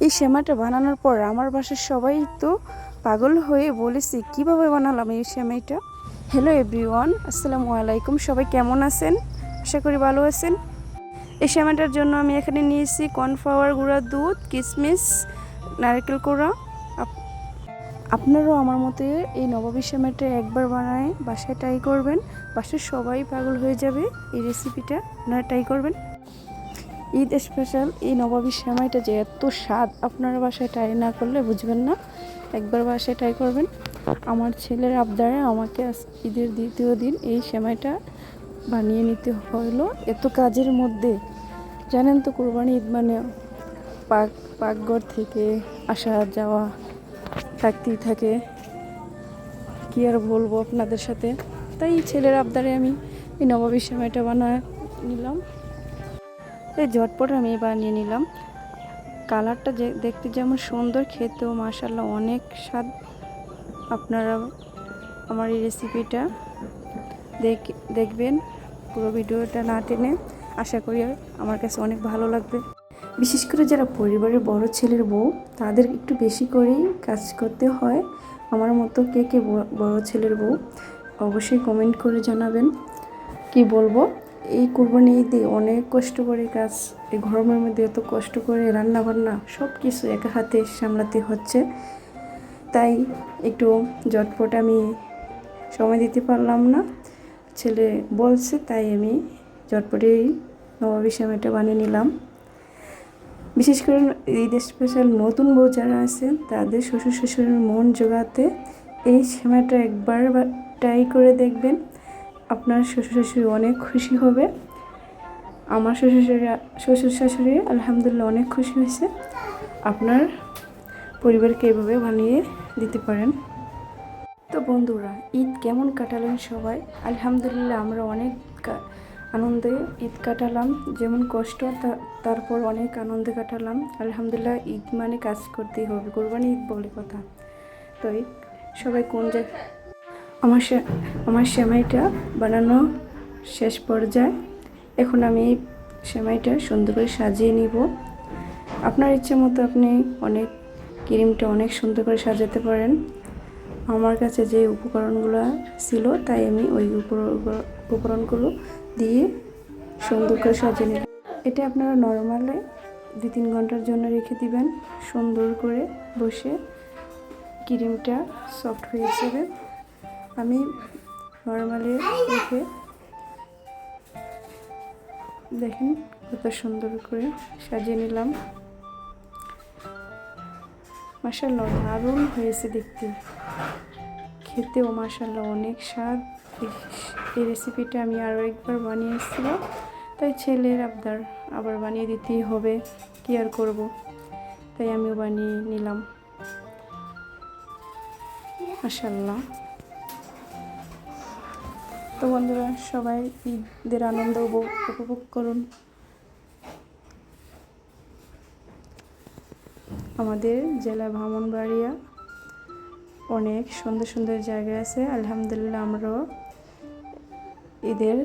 এই সেমাইটা বানানোর পর আমার বাসার সবাই তো পাগল হয়ে বলেছে কিভাবে বানালাম এই সেমাইটা। হ্যালো এভরিওয়ান, আসসালামু আলাইকুম। সবাই কেমন আছেন? আশা করি ভালো আছেন। এই সেমাইটার জন্য আমি এখানে নিয়েছি কর্নফ্লাওয়ার গুঁড়া, দুধ, কিশমিশ, নারকেল কোড়া। আপনারাও আমার মতে এই নবাবী সেমাইটা একবার বানায় বাসায় ট্রাই করবেন। বাসার সবাই পাগল হয়ে যাবে এই রেসিপিটা, আপনারা ট্রাই করবেন। ঈদ স্পেশাল এই নবাবী সেমাইটা যে এত স্বাদ, আপনারা বাসায় ট্রাই না করলে বুঝবেন না। একবার বাসায় ট্রাই করবেন। আমার ছেলের আবদারে আমাকে ঈদের দ্বিতীয় দিন এই সেমাইটা বানিয়ে নিতে হলো এত কাজের মধ্যে। জানেন তো কুরবানি ঈদ মানে পাকঘর থেকে আসা যাওয়া থাকতেই থাকে, কি আর বলবো আপনাদের সাথে। তাই ছেলের আবদারে আমি এই নবাবী সেমাইটা বানিয়ে নিলাম। এই ঝটপট আমি বানিয়ে নিলাম। কালারটা যে দেখতে যেমন সুন্দর, খেতেও মাশাআল্লাহ অনেক স্বাদ। আপনারা আমার এই রেসিপিটা দেখবেন, পুরো ভিডিওটা না টেনে। আশা করি আমার কাছে অনেক ভালো লাগবে। বিশেষ করে যারা পরিবারের বড় ছেলের বউ, তাদের একটু বেশি করেই কাজ করতে হয়। আমার মতো কে কে বড় ছেলের বউ অবশ্যই কমেন্ট করে জানাবেন। কি বলবো, এই কুরবানি ঈদে অনেক কষ্ট করে কাজ, এই গরমের মধ্যে এত কষ্ট করে রান্না বান্না সব কিছু একা হাতে সামলাতে হচ্ছে। তাই একটু ঝটপট আমি সময় দিতে পারলাম না, ছেলে বলছে, তাই আমি ঝটপটেই নবাবী সেমাইটা বানিয়ে নিলাম। বিশেষ করে ঈদ স্পেশাল নতুন বউ যারা আছে, তাদের শ্বশুর শাশুড়ির মন জোগাতে এই সেমাইটা একবার ট্রাই করে দেখবেন। আপনার শ্বশুর শাশুড়ি অনেক খুশি হবে। আমার শ্বশুর শাশুড়ি আলহামদুলিল্লাহ অনেক খুশি হয়েছে। আপনার পরিবারকে এভাবে বানিয়ে দিতে পারেন। তো বন্ধুরা, ঈদ কেমন কাটালেন সবাই? আলহামদুলিল্লাহ আমরা অনেক আনন্দে ঈদ কাটালাম। যেমন কষ্ট, তারপর অনেক আনন্দে কাটালাম। আলহামদুলিল্লাহ, ঈদ মানে কাজ করতেই হবে, কোরবানি ঈদ বলে কথা। তো সবাই কোন জায়গায়, আমার সেমাইটা বানানো শেষ পর্যায়ে। এখন আমি সেমাইটা সুন্দর করে সাজিয়ে নিব। আপনার ইচ্ছে মতো আপনি ক্রিমটা অনেক সুন্দর করে সাজাতে পারেন। আমার কাছে যে উপকরণগুলো ছিল, তাই আমি ওই উপকরণগুলো দিয়ে সুন্দর করে সাজিয়ে নিলাম। এটা আপনারা নর্মালে 2-3 ঘন্টার জন্য রেখে দিবেন। সুন্দর করে বসে ক্রিমটা সফট হয়ে যাবে। আমি নর্মালি রেখে দেখেন কত সুন্দর করে সাজিয়ে নিলাম। মাশাআল্লাহ দারুণ হয়েছে দেখতে, খেতেও মাশাআল্লাহ অনেক স্বাদ। এই রেসিপিটা আমি আরও একবার বানিয়েছিলাম, তাই ছেলের আবদার আবার বানিয়ে দিতেই হবে, কি আর করব। তাই আমিও বানিয়ে নিলাম। মাশাআল্লাহ। তো বন্ধুরা, সবাই ঈদের আনন্দ উপভোগ করুন। আমাদের জেলা ব্রাহ্মণবাড়িয়া অনেক সুন্দর সুন্দর জায়গা আছে। আলহামদুলিল্লাহ আমরাও ঈদের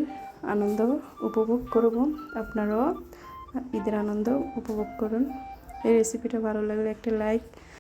আনন্দ উপভোগ করব। আপনারাও ঈদের আনন্দ উপভোগ করুন। এই রেসিপিটা ভালো লাগলে একটা লাইক